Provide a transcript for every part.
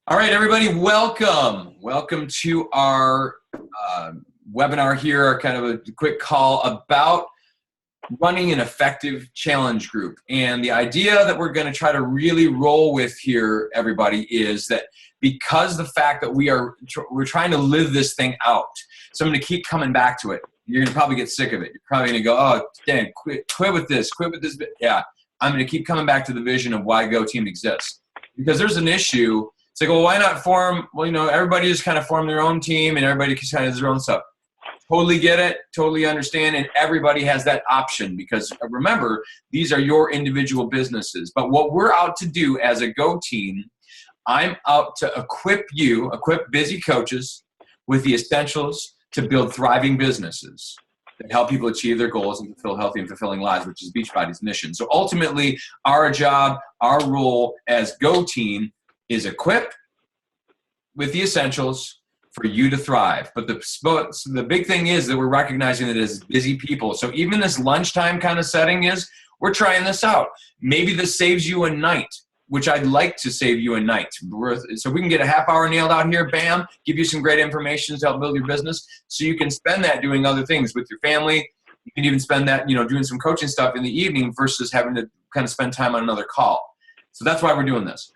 All right, everybody, welcome. Welcome to our webinar here, our kind of a quick call about running an effective challenge group. And the idea that we're going to try to really roll with here, everybody, is that because the fact that we're trying to live this thing out, so I'm going to keep coming back to it. You're going to probably get sick of it. You're probably going to go, oh, dang, quit with this, quit with this. Yeah, I'm going to keep coming back to the vision of why Go Team exists. Because there's an issue. It's like, well, why not form, everybody just kind of form their own team and everybody can kind of do their own stuff. Totally get it, totally understand, and everybody has that option because remember, these are your individual businesses. But what we're out to do as a Go Team, I'm out to equip busy coaches with the essentials to build thriving businesses that help people achieve their goals and fulfill healthy and fulfilling lives, which is Beachbody's mission. So ultimately, our job, our role as Go Team is equip with the essentials for you to thrive. But the big thing is that we're recognizing that as busy people. So even this lunchtime kind of setting we're trying this out. Maybe this saves you a night, which I'd like to save you a night. So we can get a half hour nailed out here, bam, give you some great information to help build your business so you can spend that doing other things with your family. You can even spend that, doing some coaching stuff in the evening versus having to kind of spend time on another call. So that's why we're doing this.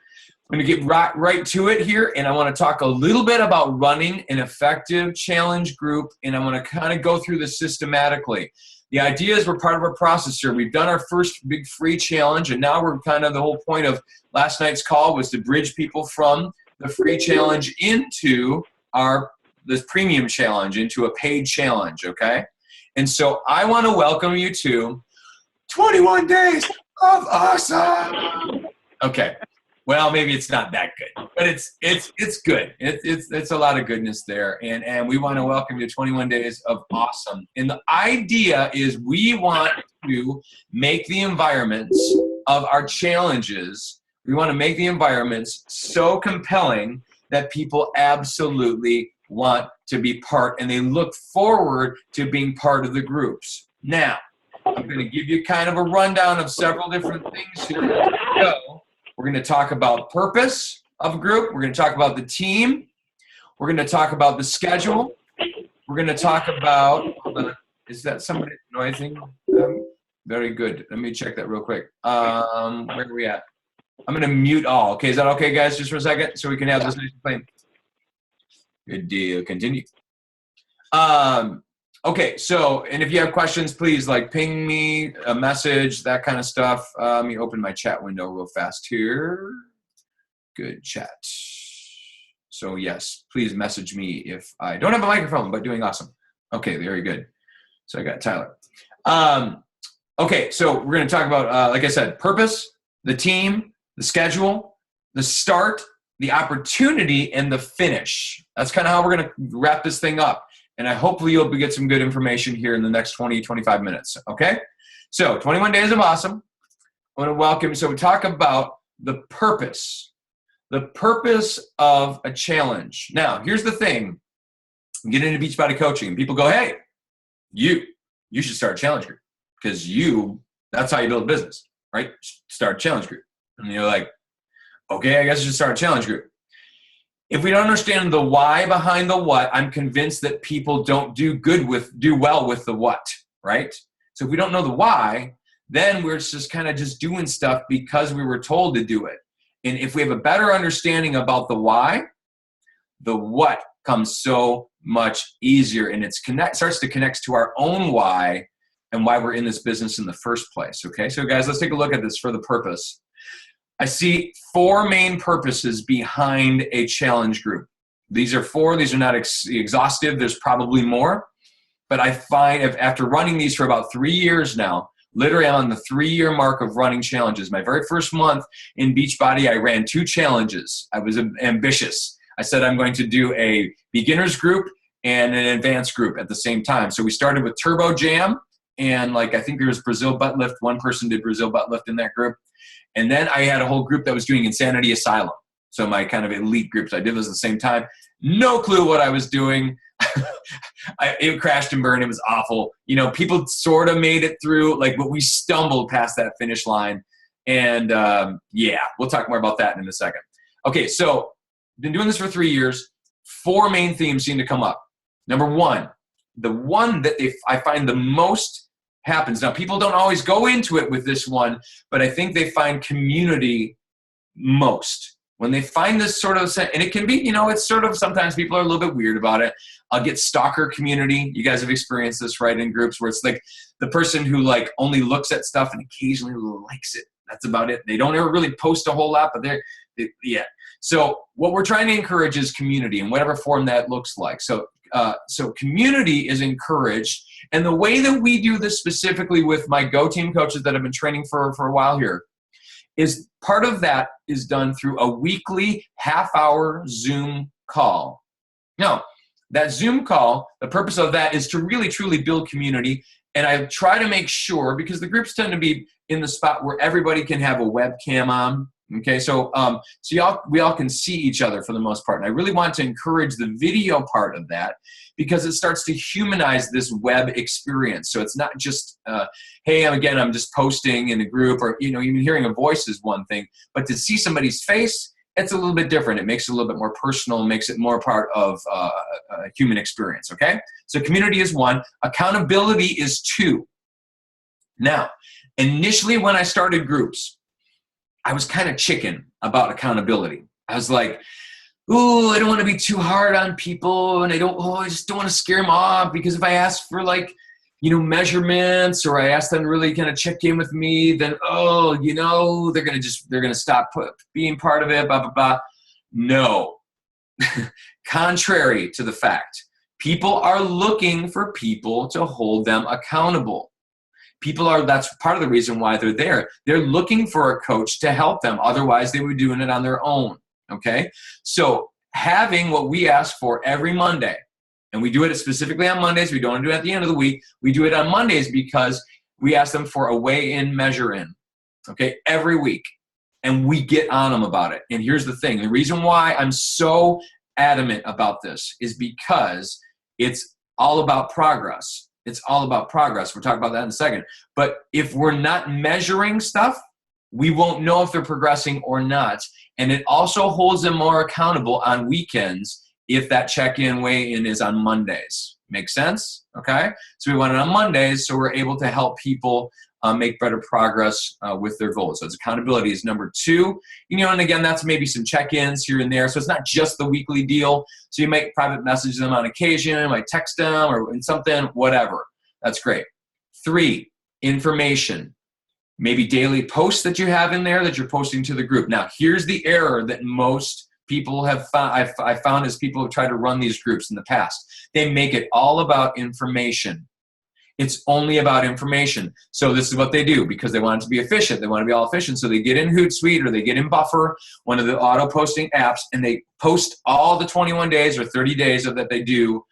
I'm going to get right to it here, and I want to talk a little bit about running an effective challenge group, and I want to kind of go through this systematically. The idea is we're part of a process here. We've done our first big free challenge, and now we're kind of the whole point of last night's call was to bridge people from the free challenge into this premium challenge, into a paid challenge, okay? And so I want to welcome you to 21 Days of Awesome. Okay. Well, maybe it's not that good, but it's good. It's a lot of goodness there, and we want to welcome you to 21 Days of Awesome. And the idea is we want to make the environments of our challenges. We want to make the environments so compelling that people absolutely want to be part, and they look forward to being part of the groups. Now, I'm going to give you kind of a rundown of several different things here. We're going to talk about purpose of a group. We're going to talk about the team. We're going to talk about the schedule. We're going to talk about, is that somebody noising? Very good. Let me check that real quick. Where are we at? I'm going to mute all. Okay, is that okay, guys, just for a second, so we can have this nice and plain? Good deal. Continue. Okay, so, and if you have questions, please ping me a message, that kind of stuff. Let me open my chat window real fast here. Good chat. So yes, please message me if I don't have a microphone, but doing awesome. Okay, very good. So I got Tyler. Okay, so we're going to talk about, like I said, purpose, the team, the schedule, the start, the opportunity, and the finish. That's kind of how we're going to wrap this thing up. And hopefully you'll get some good information here in the next 20, 25 minutes, okay? So 21 Days of Awesome. I want to welcome, so we talk about the purpose of a challenge. Now, here's the thing. You get into Beachbody coaching and people go, hey, you should start a challenge group because that's how you build a business, right? Start a challenge group. And you're like, okay, I guess I should start a challenge group. If we don't understand the why behind the what, I'm convinced that people don't do well with the what, right? So if we don't know the why, then we're just kind of just doing stuff because we were told to do it. And if we have a better understanding about the why, the what comes so much easier, and starts to connect to our own why and why we're in this business in the first place, okay? So guys, let's take a look at this for the purpose. I see 4 main purposes behind a challenge group. These are 4. These are not exhaustive. There's probably more. But I find after running these for about 3 years now, literally on the 3-year mark of running challenges, my very first month in Beachbody, I ran 2 challenges. I was ambitious. I said I'm going to do a beginner's group and an advanced group at the same time. So we started with Turbo Jam, and I think there was Brazil Butt Lift. One person did Brazil Butt Lift in that group. And then I had a whole group that was doing Insanity Asylum. So my kind of elite groups, I did those at the same time. No clue what I was doing. It crashed and burned. It was awful. People sort of made it through, but we stumbled past that finish line. And yeah, we'll talk more about that in a second. Okay, so been doing this for 3 years, 4 main themes seem to come up. Number one, the one that I find the most happens. Now, people don't always go into it with this one, but I think they find community most. When they find this sort of, and it can be, it's sort of, sometimes people are a little bit weird about it. I'll get stalker community. You guys have experienced this, right, in groups where it's like the person who like only looks at stuff and occasionally likes it. That's about it. They don't ever really post a whole lot, but yeah. So what we're trying to encourage is community in whatever form that looks like. So community is encouraged. And the way that we do this specifically with my Go Team coaches that have been training for a while here is part of that is done through a weekly half-hour Zoom call. Now, that Zoom call, the purpose of that is to really, truly build community. And I try to make sure, because the groups tend to be in the spot where everybody can have a webcam on. Okay, so we all can see each other for the most part. And I really want to encourage the video part of that because it starts to humanize this web experience. So it's not just, hey, I'm just posting in a group, or even hearing a voice is one thing, but to see somebody's face, it's a little bit different. It makes it a little bit more personal, makes it more part of a human experience, okay? So community is 1. Accountability is 2. Now, initially when I started groups, I was kind of chicken about accountability. I was like, ooh, I don't want to be too hard on people, and I just don't want to scare them off, because if I ask for measurements, or I ask them to really kind of check in with me, then they're gonna stop being part of it, blah blah blah. No. Contrary to the fact, people are looking for people to hold them accountable. That's part of the reason why they're there. They're looking for a coach to help them. Otherwise, they would be doing it on their own, okay? So having what we ask for every Monday, and we do it specifically on Mondays. We don't do it at the end of the week. We do it on Mondays because we ask them for a weigh-in, measure-in, okay, every week. And we get on them about it. And here's the thing. The reason why I'm so adamant about this is because it's all about progress. It's all about progress. We'll talk about that in a second. But if we're not measuring stuff, we won't know if they're progressing or not. And it also holds them more accountable on weekends if that check-in, weigh-in is on Mondays. Make sense? Okay? So we want it on Mondays so we're able to help people make better progress with their goals. So it's accountability is number 2. And again, that's maybe some check-ins here and there. So it's not just the weekly deal. So you might private message them on occasion, you might text them or something, whatever. That's great. 3, information. Maybe daily posts that you have in there that you're posting to the group. Now, here's the error that most people have found. I found as people have tried to run these groups in the past. They make it all about information. It's only about information. So this is what they do because they want it to be efficient. They want to be all efficient. So they get in Hootsuite or they get in Buffer, one of the auto posting apps, and they post all the 21 days or 30 days that they do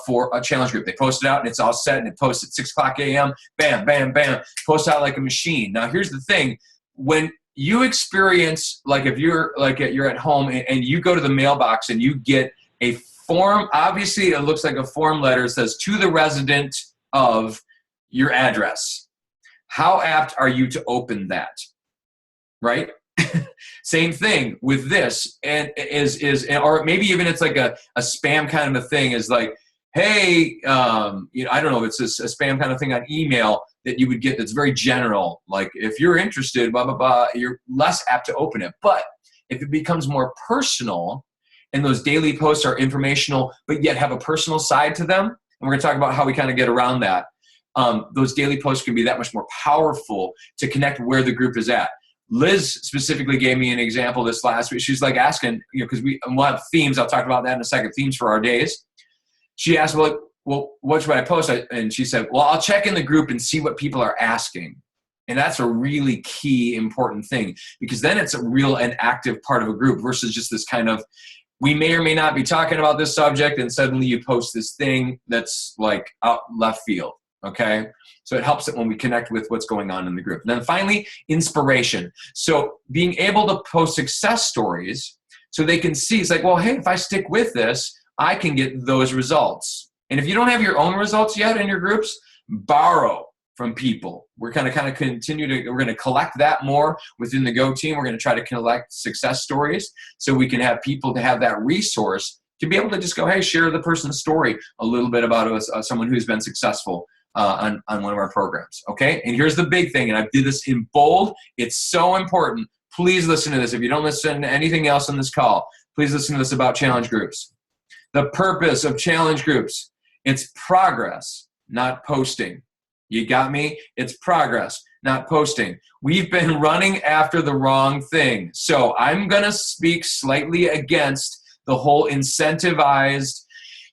for a challenge group. They post it out and it's all set and it posts at 6 o'clock a.m. Bam, bam, bam. Post out like a machine. Now here's the thing. When you experience, like if you're at home and you go to the mailbox and you get a form, obviously it looks like a form letter. It says to the resident of your address. How apt are you to open that? Right? Same thing with this, and or maybe even it's like a spam kind of a thing. Is like, hey, I don't know if it's a spam kind of thing on email that you would get that's very general. Like if you're interested, blah blah blah, you're less apt to open it. But if it becomes more personal, and those daily posts are informational, but yet have a personal side to them. And we're going to talk about how we kind of get around that. Those daily posts can be that much more powerful to connect where the group is at. Liz specifically gave me an example this last week. She's like asking, because we'll have themes. I'll talk about that in a second, themes for our days. She asked, well, what should I post? And she said, well, I'll check in the group and see what people are asking. And that's a really key, important thing, because then it's a real and active part of a group versus just this kind of, we may or may not be talking about this subject, and suddenly you post this thing that's like out left field, okay? So it helps it when we connect with what's going on in the group. And then finally, inspiration. So being able to post success stories so they can see, it's like, well, hey, if I stick with this, I can get those results. And if you don't have your own results yet in your groups, borrow from people. we're going to kind of we're going to collect that more within the Go team. We're going to try to collect success stories so we can have people to have that resource to be able to just go, hey, share the person's story a little bit about someone who's been successful on one of our programs, okay? And here's the big thing, and I did this in bold. It's so important. Please listen to this. If you don't listen to anything else on this call, please listen to this about challenge groups. The purpose of challenge groups, it's progress, not posting. You got me? It's progress, not posting. We've been running after the wrong thing. So I'm going to speak slightly against the whole incentivized,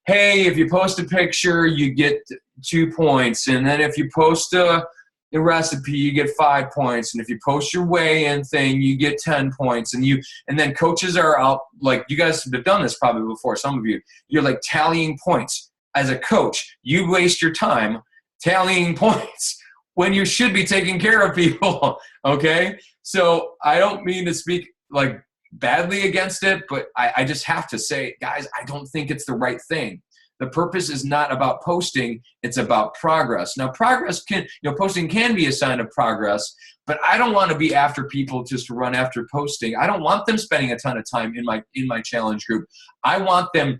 hey, if you post a picture, you get 2 points. And then if you post a recipe, you get 5 points. And if you post your weigh-in thing, you get 10 points. And then coaches are out, like you guys have done this probably before, some of you. You're like tallying points. As a coach, you waste your time tallying points when you should be taking care of people, okay? So I don't mean to speak like badly against it, but I just have to say, guys, I don't think it's the right thing. The purpose is not about posting, it's about progress. Now, posting can be a sign of progress, but I don't want to be after people just to run after posting. I don't want them spending a ton of time in my challenge group. I want them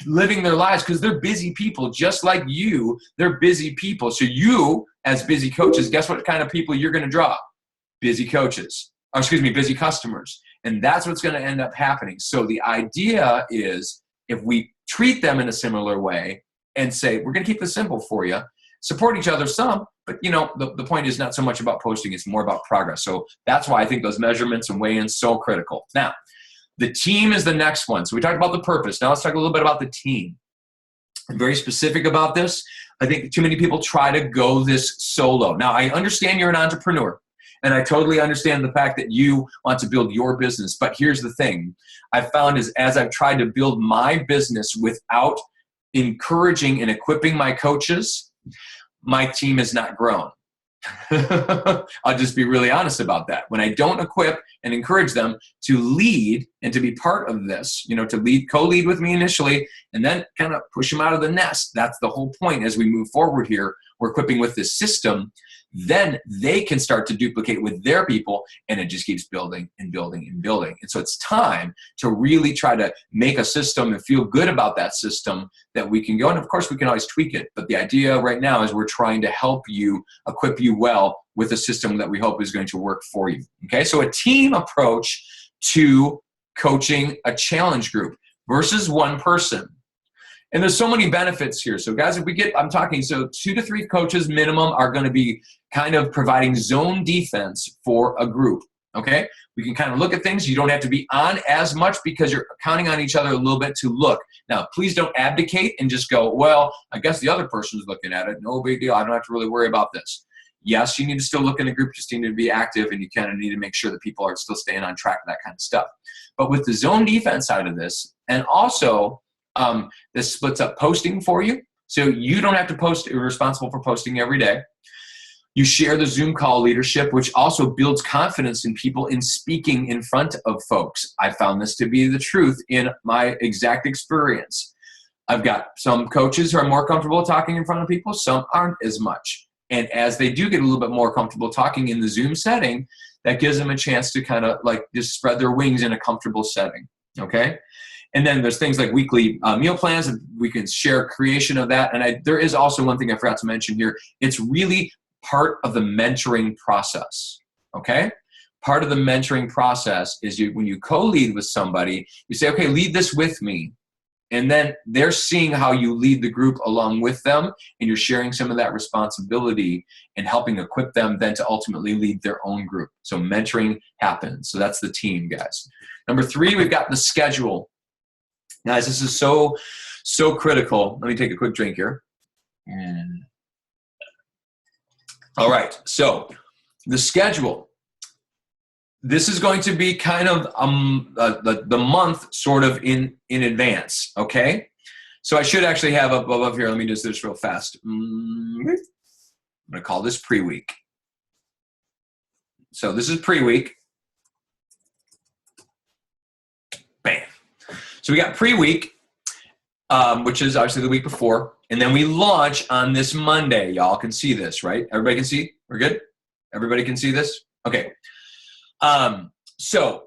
living their lives because they're busy people, just like you. They're busy people. So you, as busy coaches, guess what kind of people you're going to draw? Busy coaches. Or excuse me, busy customers. And that's what's going to end up happening. So the idea is if we treat them in a similar way and say, we're going to keep this simple for you, support each other some, but the point is not so much about posting, it's more about progress. So that's why I think those measurements and weigh-ins so critical. Now, the team is the next one. So we talked about the purpose. Now let's talk a little bit about the team. I'm very specific about this. I think too many people try to go this solo. Now, I understand you're an entrepreneur, and I totally understand the fact that you want to build your business. But here's the thing. I've found is as I've tried to build my business without encouraging and equipping my coaches, my team has not grown. I'll just be really honest about that. When I don't equip and encourage them to lead and to be part of this, to co-lead with me initially, and then kind of push them out of the nest. That's the whole point as we move forward here. We're equipping with this system. Then they can start to duplicate with their people, and it just keeps building and building and building. And so it's time to really try to make a system and feel good about that system that we can go. And of course, we can always tweak it. But the idea right now is we're trying to help you, equip you well with a system that we hope is going to work for you. Okay, so a team approach to coaching a challenge group versus one person. And there's so many benefits here. So guys, I'm talking, so 2 to 3 coaches minimum are going to be kind of providing zone defense for a group, okay? We can kind of look at things. You don't have to be on as much because you're counting on each other a little bit to look. Now, please don't abdicate and just go, well, I guess the other person's looking at it. No big deal. I don't have to really worry about this. Yes, you need to still look in the group. You still need to be active, and you kind of need to make sure that people are still staying on track of that kind of stuff. But with the zone defense side of this, and also this splits up posting for you. So you don't have to post. You're responsible for posting every day. You share the Zoom call leadership, which also builds confidence in people in speaking in front of folks. I found this to be the truth in my exact experience. I've got some coaches who are more comfortable talking in front of people. Some aren't as much. And as they do get a little bit more comfortable talking in the Zoom setting, that gives them a chance to kind of like just spread their wings in a comfortable setting. Okay. And then there's things like weekly meal plans, and we can share creation of that. And there is also one thing I forgot to mention here. It's really part of the mentoring process, okay? Part of the mentoring process is when you co-lead with somebody, you say, okay, lead this with me. And then they're seeing how you lead the group along with them, and you're sharing some of that responsibility and helping equip them then to ultimately lead their own group. So mentoring happens. So that's the team, guys. Number 3, we've got the schedule. Guys, this is so critical. Let me take a quick drink here. All right, so the schedule. This is going to be kind of the month sort of in advance, okay? So I should actually have up above here. Let me do this real fast. I'm going to call this pre-week. So this is pre-week. Bam. So we got pre-week, which is obviously the week before. And then we launch on this Monday. Y'all can see this, right? Everybody can see? We're good? Everybody can see this? Okay. So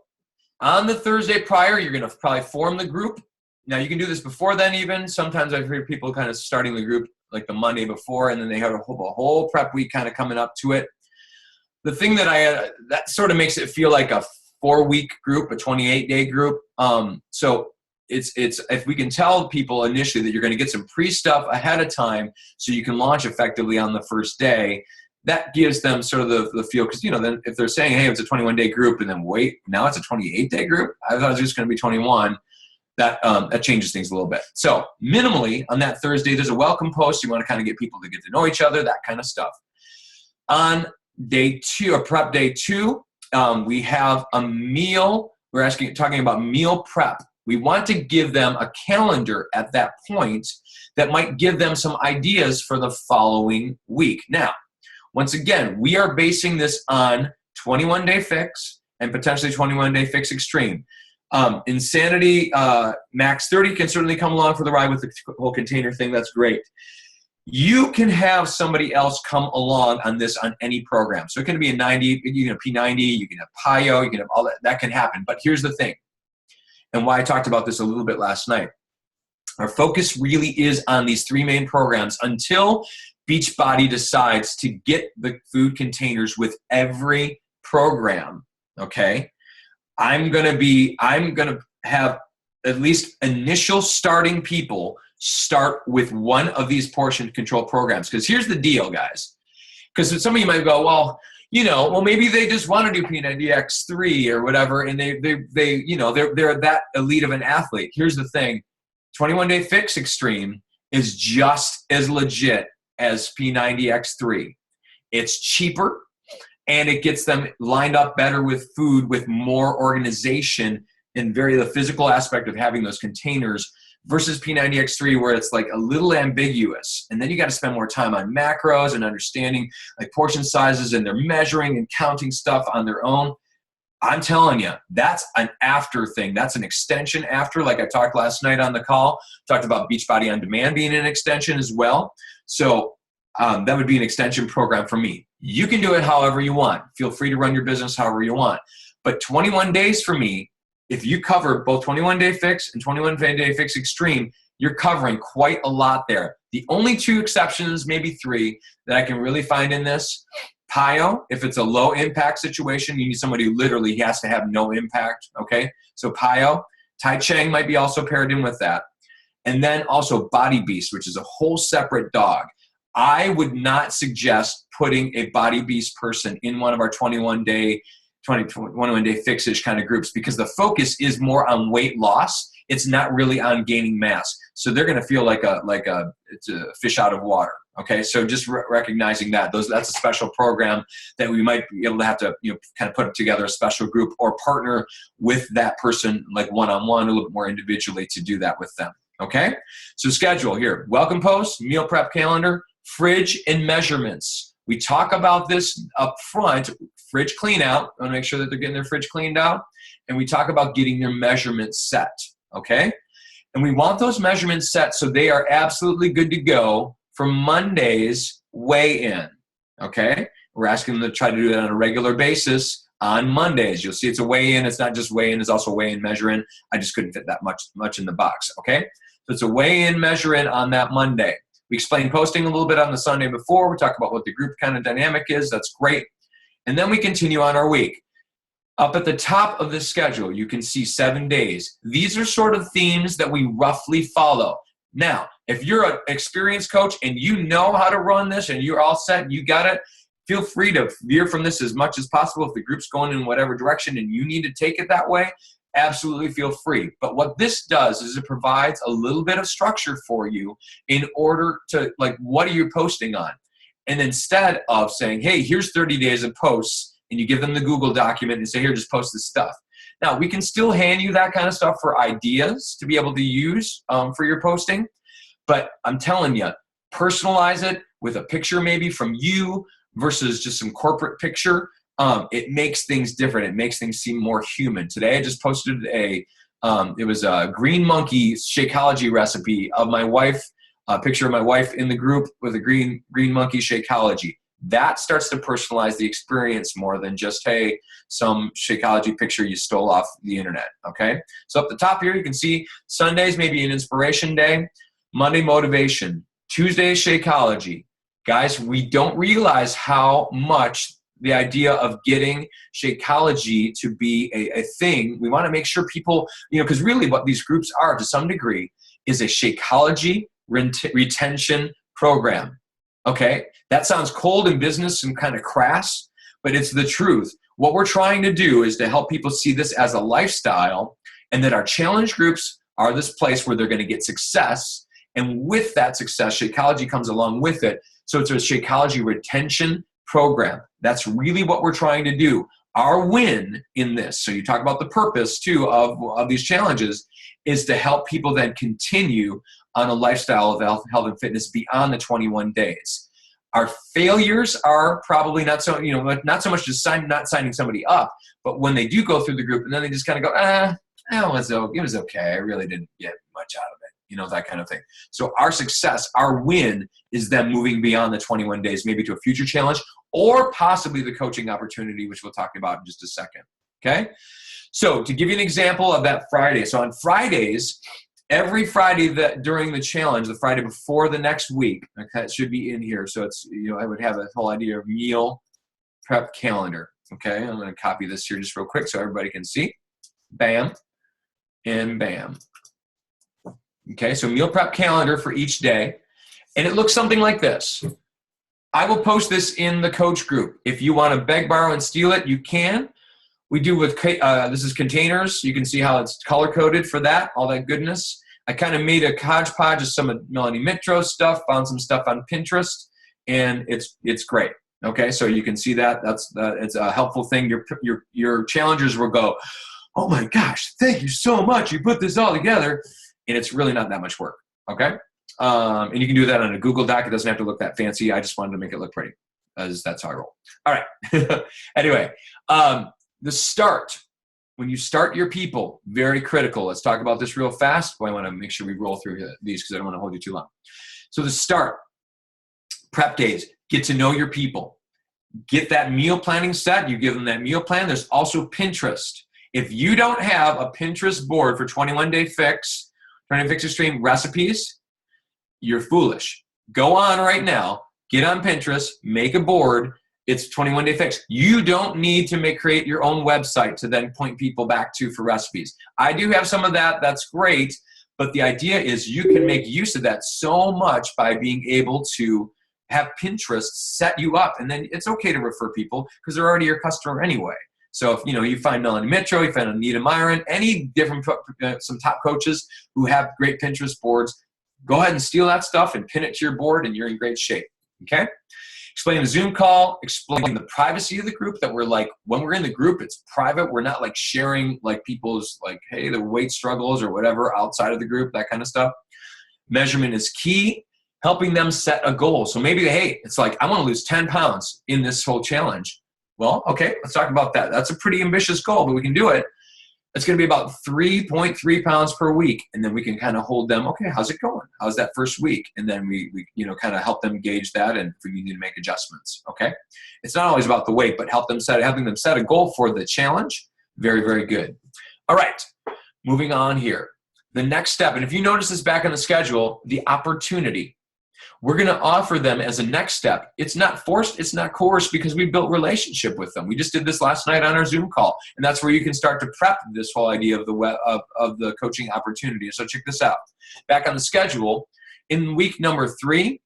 on the Thursday prior, you're going to probably form the group. Now, you can do this before then even. Sometimes I've heard people kind of starting the group like the Monday before, and then they have a whole prep week kind of coming up to it. The thing that that sort of makes it feel like a 4-week group, a 28-day group. So it's if we can tell people initially that you're going to get some pre-stuff ahead of time so you can launch effectively on the first day, that gives them sort of the feel. Because, then if they're saying, hey, it's a 21-day group, and then wait, now it's a 28-day group? I thought it was just going to be 21. That changes things a little bit. So minimally on that Thursday, there's a welcome post. You want to kind of get people to get to know each other, that kind of stuff. On day 2, or prep day 2, we have a meal. We're talking about meal prep. We want to give them a calendar at that point that might give them some ideas for the following week. Now, once again, we are basing this on 21-day fix and potentially 21-day fix extreme. Insanity Max 30 can certainly come along for the ride with the whole container thing. That's great. You can have somebody else come along on this on any program. So it can be a 90, you can have P90, you can have PIO, you can have all that. That can happen. But here's the thing, and why I talked about this a little bit last night. Our focus really is on these 3 main programs until Beachbody decides to get the food containers with every program, okay? I'm going to have at least initial starting people start with one of these portion control programs. Because here's the deal, guys. Because some of you might go, well, maybe they just want to do P90X3 or whatever, and they're that elite of an athlete. Here's the thing. 21-day fix extreme is just as legit as P90X3. It's cheaper, and it gets them lined up better with food, with more organization, and the physical aspect of having those containers versus P90X3, where it's like a little ambiguous. And then you got to spend more time on macros and understanding like portion sizes, and they're measuring and counting stuff on their own. I'm telling you, that's an after thing. That's an extension after, like I talked last night on the call, talked about Beachbody On Demand being an extension as well. So that would be an extension program for me. You can do it however you want. Feel free to run your business however you want. But 21 days for me, if you cover both 21-day fix and 21-day fix extreme, you're covering quite a lot there. The only 2 exceptions, maybe 3, that I can really find in this, PIO, if it's a low impact situation, you need somebody who literally has to have no impact, okay? So PIO, Tai Cheng might be also paired in with that. And then also Body Beast, which is a whole separate dog. I would not suggest putting a Body Beast person in one of our 21-day fix-ish kind of groups, because the focus is more on weight loss. It's not really on gaining mass. So they're going to feel like it's a fish out of water. Okay, so just recognizing that that's a special program that we might be able to have to kind of put together a special group or partner with that person like one-on-one, a little bit more individually to do that with them. Okay, so schedule here: welcome post, meal prep calendar, fridge and measurements. We talk about this up front. Fridge clean out. I want to make sure that they're getting their fridge cleaned out, and we talk about getting their measurements set. Okay, and we want those measurements set so they are absolutely good to go for Monday's weigh-in, okay? We're asking them to try to do that on a regular basis on Mondays. You'll see it's a weigh-in. It's not just weigh-in. It's also weigh-in, measure-in. I just couldn't fit that much in the box, okay? So it's a weigh-in, measure-in on that Monday. We explained posting a little bit on the Sunday before. We talk about what the group kind of dynamic is. That's great. And then we continue on our week. Up at the top of the schedule, you can see 7 days. These are sort of themes that we roughly follow. Now, if you're an experienced coach and you know how to run this and you're all set and you got it, feel free to veer from this as much as possible. If the group's going in whatever direction and you need to take it that way, absolutely feel free. But what this does is it provides a little bit of structure for you in order to, like, what are you posting on? And instead of saying, hey, here's 30 days of posts, and you give them the Google document and say, here, just post this stuff. Now, we can still hand you that kind of stuff for ideas to be able to use for your posting. But I'm telling you, personalize it with a picture maybe from you versus just some corporate picture. It makes things different. It makes things seem more human. Today, I just posted it was a green monkey Shakeology recipe of my wife, a picture of my wife in the group with a green monkey Shakeology. that starts to personalize the experience more than just, hey, some Shakeology picture you stole off the internet, okay? So up the top here, you can see Sundays maybe an inspiration day, Monday motivation, Tuesday Shakeology. Guys, we don't realize how much the idea of getting Shakeology to be a thing. We want to make sure people, because really what these groups are to some degree is a Shakeology retention program. Okay, that sounds cold in business and kind of crass, but it's the truth. What we're trying to do is to help people see this as a lifestyle, and that our challenge groups are this place where they're going to get success. And with that success, Shakeology comes along with it. So it's a Shakeology retention program. That's really what we're trying to do. Our win in this, so you talk about the purpose too of these challenges, is to help people then continue on a lifestyle of health and fitness beyond the 21 days. Our failures are probably not so much just not signing somebody up, but when they do go through the group and then they just kind of go, it was okay. I really didn't get much out of it, that kind of thing. So our success, our win, is them moving beyond the 21 days, maybe to a future challenge or possibly the coaching opportunity, which we'll talk about in just a second. Okay. So to give you an example of that Friday. So on Fridays, every Friday that during the challenge, the Friday before the next week, okay, it should be in here. So it's, I would have a whole idea of meal prep calendar. Okay. I'm going to copy this here just real quick so everybody can see. Bam and bam. Okay. So meal prep calendar for each day. And it looks something like this. I will post this in the coach group. If you want to beg, borrow, and steal it, you can. We do with, this is containers. You can see how it's color-coded for that, all that goodness. I kind of made a hodgepodge of some of Melanie Mitro's stuff, found some stuff on Pinterest, and it's great. Okay, so you can see that. It's a helpful thing. Your challengers will go, oh my gosh, thank you so much. You put this all together, and it's really not that much work, okay? And you can do that on a Google Doc. It doesn't have to look that fancy. I just wanted to make it look pretty, as that's how I roll. All right, anyway. The start, when you start your people, very critical. Let's talk about this real fast. I want to make sure we roll through these because I don't want to hold you too long. So the start, prep days, get to know your people. Get that meal planning set. You give them that meal plan. There's also Pinterest. If you don't have a Pinterest board for 21 Day Fix, 21 Day Fix Extreme recipes, you're foolish. Go on right now, get on Pinterest, make a board. It's 21 Day Fix. You don't need to create your own website to then point people back to for recipes. I do have some of that. That's great. But the idea is you can make use of that so much by being able to have Pinterest set you up. And then it's okay to refer people because they're already your customer anyway. So if you find Melanie Mitro, you find Anita Myron, any different, some top coaches who have great Pinterest boards, go ahead and steal that stuff and pin it to your board and you're in great shape. Okay? Explain the Zoom call, explain the privacy of the group, that we're like, when we're in the group, it's private. We're not like sharing like people's hey, their weight struggles or whatever outside of the group, that kind of stuff. Measurement is key, helping them set a goal. So maybe, hey, it's like, I want to lose 10 pounds in this whole challenge. Well, okay, let's talk about that. That's a pretty ambitious goal, but we can do it. It's going to be about 3.3 pounds per week. And then we can kind of hold them, okay, how's it going? How's that first week? And then we kind of help them gauge that and if we need to make adjustments, okay? It's not always about the weight, but helping them set a goal for the challenge. Very, very good. All right, moving on here. The next step, and if you notice this back on the schedule, the opportunity. We're going to offer them as a next step. It's not forced, it's not coerced because we built relationship with them. We just did this last night on our Zoom call, and that's where you can start to prep this whole idea of the coaching opportunity. So check this out. Back on the schedule, in week number 3,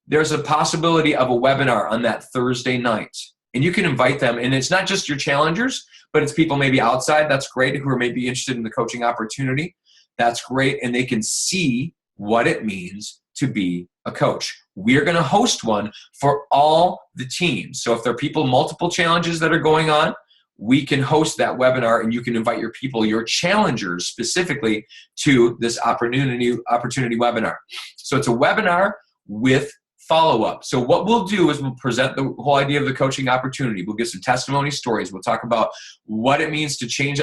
there's a possibility of a webinar on that Thursday night. And you can invite them, and it's not just your challengers, but it's people maybe outside. That's great, who are maybe interested in the coaching opportunity. That's great, and they can see what it means to be a coach. We're going to host one for all the teams. So if there are multiple challenges that are going on, we can host that webinar and you can invite your people, your challengers specifically, to this opportunity webinar. So it's a webinar with follow-up. So what we'll do is we'll present the whole idea of the coaching opportunity. We'll give some testimony stories. We'll talk about what it means to change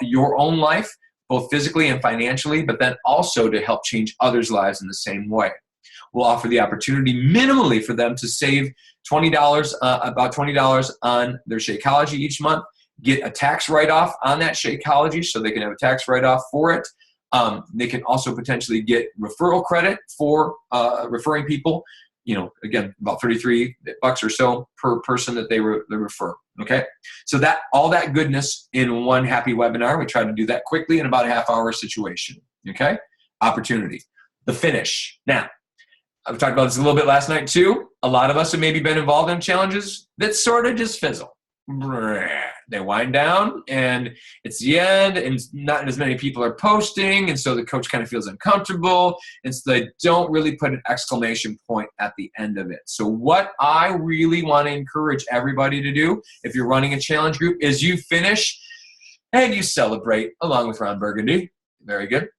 your own life, both physically and financially, but then also to help change others' lives in the same way. we'll offer the opportunity minimally for them to save $20, about $20 on their Shakeology each month, get a tax write-off on that Shakeology so they can have a tax write-off for it. They can also potentially get referral credit for referring people. Again, about $33 or so per person that they refer. Okay, so that all that goodness in one happy webinar. We try to do that quickly in about a half-hour situation. Okay, opportunity. The finish. Now, I've talked about this a little bit last night too. A lot of us have maybe been involved in challenges that sort of just fizzle. They wind down and it's the end, and not as many people are posting, and so the coach kind of feels uncomfortable, and so they don't really put an exclamation point at the end of it. So what I really want to encourage everybody to do if you're running a challenge group is you finish and you celebrate along with Ron Burgundy. Very good.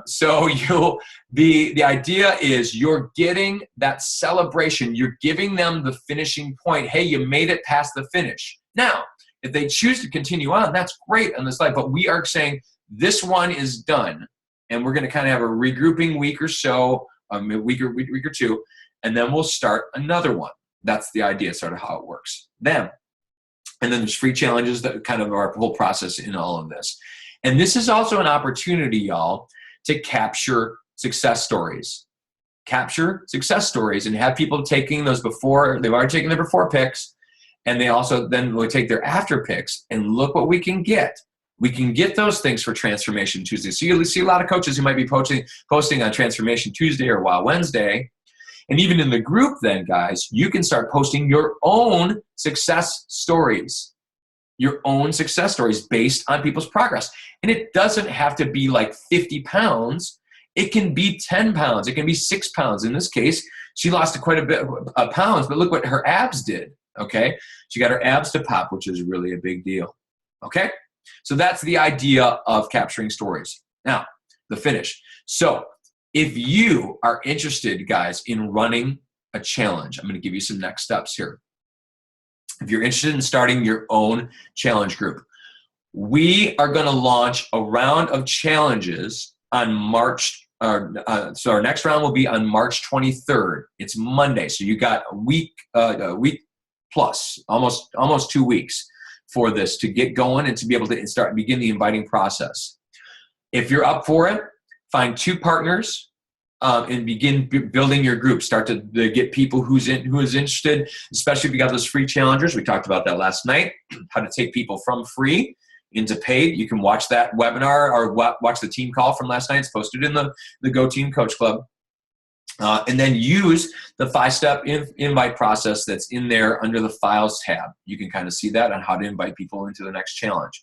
So the idea is you're getting that celebration. You're giving them the finishing point. Hey, you made it past the finish. Now, if they choose to continue on, that's great on this life. But we are saying this one is done, and we're going to kind of have a regrouping week or so, a week or two, and then we'll start another one. That's the idea, sort of how it works. And then there's free challenges that kind of our whole process in all of this. And this is also an opportunity, y'all, to capture success stories. Capture success stories and have people taking those before, they've already taken their before pics, and they also then will take their after pics, and look what we can get. We can get those things for Transformation Tuesday. So you'll see a lot of coaches who might be posting on Transformation Tuesday or Wow Wednesday. And even in the group then, guys, you can start posting your own success stories. Your own success stories based on people's progress. And it doesn't have to be like 50 pounds. It can be 10 pounds. It can be 6 pounds. In this case, she lost quite a bit of pounds, but look what her abs did, okay? She got her abs to pop, which is really a big deal, okay? So that's the idea of capturing stories. Now, the finish. So if you are interested, guys, in running a challenge, I'm going to give you some next steps here. If you're interested in starting your own challenge group, we are going to launch a round of challenges on so our next round will be on March 23rd. It's Monday, so you got a week plus, almost 2 weeks for this to get going and to be able to begin the inviting process. If you're up for it, find 2 partners. And begin building your group. Start to get people who is interested, especially if you got those free challengers. We talked about that last night, how to take people from free into paid. You can watch that webinar or watch the team call from last night. It's posted in the Go Team Coach Club. And then use the 5-step invite process that's in there under the Files tab. You can kind of see that on how to invite people into the next challenge.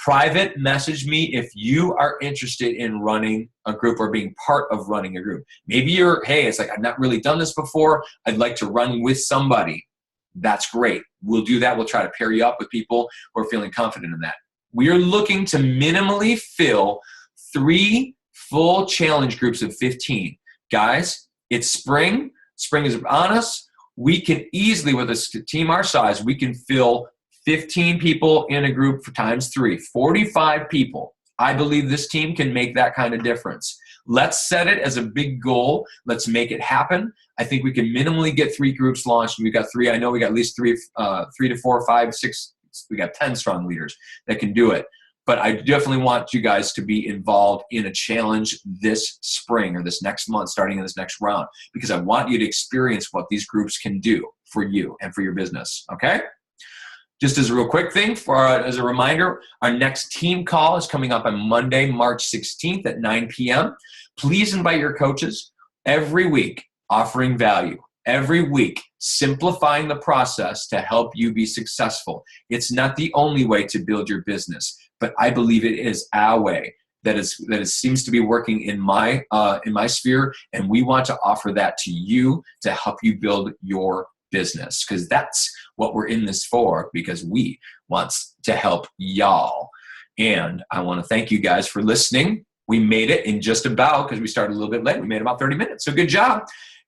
Private message me if you are interested in running a group or being part of running a group. Maybe it's like, I've not really done this before. I'd like to run with somebody. That's great. We'll do that. We'll try to pair you up with people who are feeling confident in that. We are looking to minimally fill 3 full challenge groups of 15. Guys, it's spring. Spring is on us. We can easily, with a team our size, we can fill 15 people in a group for times 3, 45 people. I believe this team can make that kind of difference. Let's set it as a big goal. Let's make it happen. I think we can minimally get 3 groups launched. We've got 3. I know we got at least 3 to 4, 5, 6. We got 10 strong leaders that can do it. But I definitely want you guys to be involved in a challenge this spring or this next month, starting in this next round, because I want you to experience what these groups can do for you and for your business, okay? Just as a real quick thing, as a reminder, our next team call is coming up on Monday, March 16th at 9 p.m. Please invite your coaches every week, offering value. Every week, simplifying the process to help you be successful. It's not the only way to build your business, but I believe it is our way that seems to be working in my sphere, and we want to offer that to you to help you build your business, because that's what we're in this for, because we want to help y'all. And I want to thank you guys for listening. We made it in just about, because we started a little bit late, we made about 30 minutes. So good job.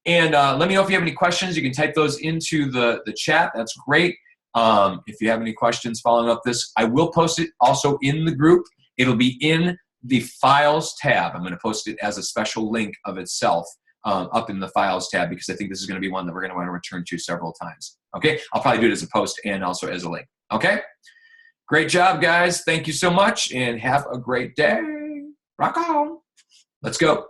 And let me know if you have any questions. You can type those into the chat. That's great. If you have any questions following up this, I will post it also in the group. It'll be in the Files tab. I'm going to post it as a special link of itself up in the files tab, because I think this is going to be one that we're going to want to return to several times. Okay, I'll probably do it as a post and also as a link. Okay, great job, guys. Thank you so much, and have a great day. Rock on. Let's go.